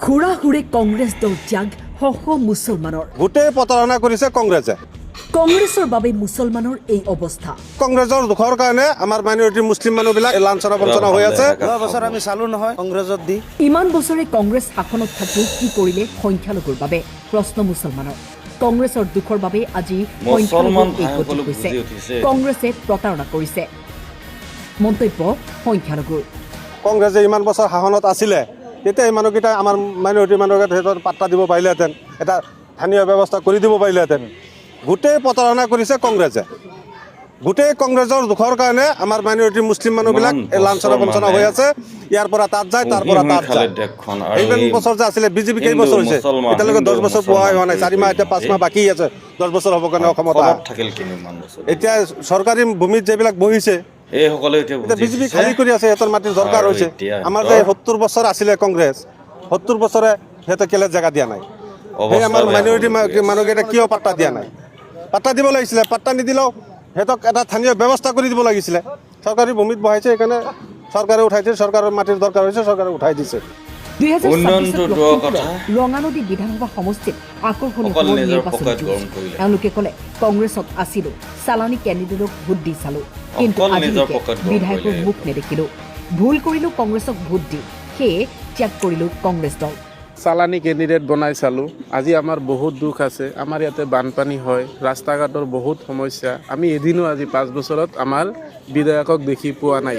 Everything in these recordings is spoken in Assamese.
হুৰাহুৰে কংগ্ৰেছ দল ত্যাগ শহ মুছলমানৰ গোটেই প্ৰতাৰণা কৰিছে কংগ্ৰেছে। কংগ্ৰেছৰ বাবে মুছলমানৰ এই অৱস্থা। কংগ্ৰেছৰ দুখৰ কাৰণে আমাৰ মাইনৰিটি মুছলিম মানুহবিলাক লাঞ্ছনা বঞ্চনা হৈ আছে। যোৱা বছৰ আমি চালো নহয় কংগ্ৰেছত দি। ইমান বছৰে কংগ্ৰেছ শাসনত থাকি কি কৰিলে সংখ্যালঘুৰ বাবে প্ৰশ্ন মুছলমানৰ। কংগ্ৰেছৰ দুখৰ বাবে আজি সংখ্যালঘুৰ এই গতি হৈছে। কংগ্ৰেছে প্ৰতাৰণা কৰিছে মন্তব্য সংখ্যালঘুৰ। কংগ্ৰেছে ইমান বছৰ শাসনত আছিলে, তেতিয়া এই মানুহকেইটা আমাৰ মাইনৰিটি মানুহকেইটা সিহঁতৰ পাত্তা দিব পাৰিলেহেঁতেন, এটা স্থানীয় ব্যৱস্থা কৰি দিব পাৰিলেহেঁতেন। গোটেই প্ৰতাৰণা কৰিছে কংগ্ৰেছে। গোটেই কংগ্ৰেছৰ দুখৰ কাৰণে আমাৰ মাইনৰিটি মুছলিম মানুহবিলাক লাঞ্ছনা বঞ্চনা হৈ আছে। ইয়াৰ পৰা তাত যায়, তাৰ পৰা তাত যায়। এইবিলাক বছৰ যে আছিলে বিজেপি কেই বছৰ হৈছে এতিয়ালৈকে 10 বছৰ পোৱাই হোৱা নাই। 4 মাহ এতিয়া 5 মাহ বাকী আছে 10 বছৰ হ'ব কাৰণে অসমত। এতিয়া চৰকাৰী ভূমিত যিবিলাক বহিছে এতিয়া বিজেপি খালী কৰি আছে, সিহঁতৰ মাটিৰ দৰকাৰ হৈছে। আমাৰ যে 70 বছৰ আছিলে কংগ্ৰেছ, 70 বছৰে সিহঁতে কেলে জেগা দিয়া নাই। সেই আমাৰ মাইনৰিটি মানুহকেইটা কিয় পাত্তা দিয়া নাই? পাত্তা দিব লাগিছিলে। পাত্তা নিদিলেও সিহঁতক এটা স্থানীয় ব্যৱস্থা কৰি দিব লাগিছিলে। চৰকাৰী ভূমিত বহাইছে, সেইকাৰণে চৰকাৰে উঠাইছে। চৰকাৰৰ মাটিৰ দৰকাৰ হৈছে, চৰকাৰে উঠাই দিছে। 2026 ৰঙানদী বিধানসভা সমষ্টিত আকৰ্ষণীয় নিৰ্বাচন যুঁজ। এওঁলোকে ক'লে কংগ্ৰেছত আছিলো, চালানী কেণ্ডিডেটক ভোট দি চালো, কিন্তু আজিলৈকে বিধায়কৰ মুখ নেদেখিলো। ভুল কৰিলো কংগ্ৰেছক ভোট দি, সেয়ে ত্যাগ কৰিলো কংগ্ৰেছ দল। চালানী কেণ্ডিডেট বনাই চালোঁ। আজি আমাৰ বহুত দুখ আছে। আমাৰ ইয়াতে বানপানী হয়, ৰাস্তা ঘাটৰ বহুত সমস্যা। আমি এদিনো আজি 5 বছৰত আমাৰ বিধায়কক দেখি পোৱা নাই,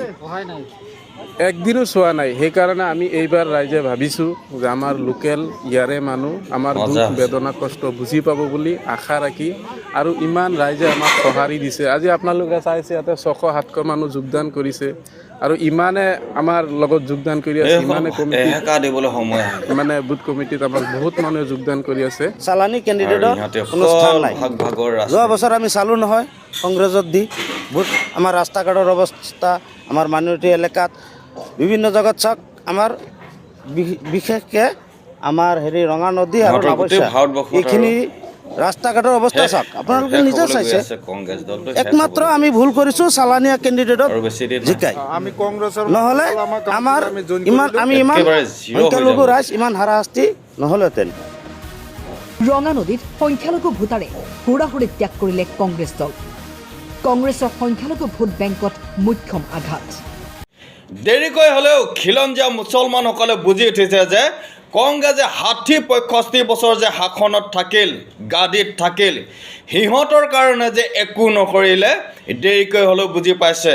একদিনো চোৱা নাই। সেইকাৰণে আমি এইবাৰ ৰাইজে ভাবিছোঁ যে আমাৰ লোকেল ইয়াৰে মানুহ আমাৰ দুখ বেদনা কষ্ট বুজি পাব বুলি আশা ৰাখি, আৰু ইমান ৰাইজে আমাক সঁহাৰি দিছে। আজি আপোনালোকে চাইছে ইয়াতে 600-700 মানুহ যোগদান কৰিছে, আৰু ইমানে আমাৰ লগত যোগদান কৰি আছে। ইমানে কমিটি মানে বুথ কমিটিত আমাৰ বহুত মানুহে যোগদান কৰি আছে। চালানী কেণ্ডিডেটৰ কোনো স্থান নাই। যোৱা বছৰ আমি চালো নহয় কংগ্ৰেছত দি বহুত আমাৰ ৰাস্তা ঘাটৰ অৱস্থা, আমাৰ মাইনৰিটি এলেকাত বিভিন্ন জেগাত চাওক, আমাৰ বিশেষকৈ আমাৰ ৰঙা নদী আৰু নাৱবৈচা এইখিনি ৰাস্তা ঘাটৰ অৱস্থা চাওক, আপোনালোকে নিজে চাইছে। একমাত্ৰ আমি ভুল কৰিছোঁ চালানীয়া কেণ্ডিডেটক জিকাই, নহ'লে আমাৰ ইমান সংখ্যালঘু ৰাইজ ইমান হাৰাশাস্তি নহ'লহেঁতেন। ৰঙানদীত সংখ্যালঘু ভোটাৰে হুৰাহুৰি ত্যাগ কৰিলে কংগ্ৰেছ দল। কংগ্ৰেছৰ সংখ্যালঘু ভোট বেংকত মুখ্যম আঘাত। দেৰিকৈ হ'লেও খিলঞ্জীয়া মুছলমানসকলে বুজি উঠিছে যে কংগ্ৰেছে 60-65 বছৰ যে শাসনত থাকিল, গাদীত থাকিল, সিহঁতৰ কাৰণে যে একো নকৰিলে, দেৰিকৈ হ'লেও বুজি পাইছে।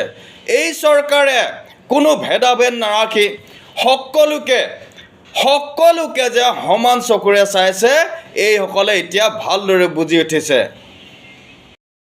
এই চৰকাৰে কোনো ভেদাভেদ নাৰাখি সকলোকে যে সমান চকুৰে চাইছে, এইসকলে এতিয়া ভালদৰে বুজি উঠিছে।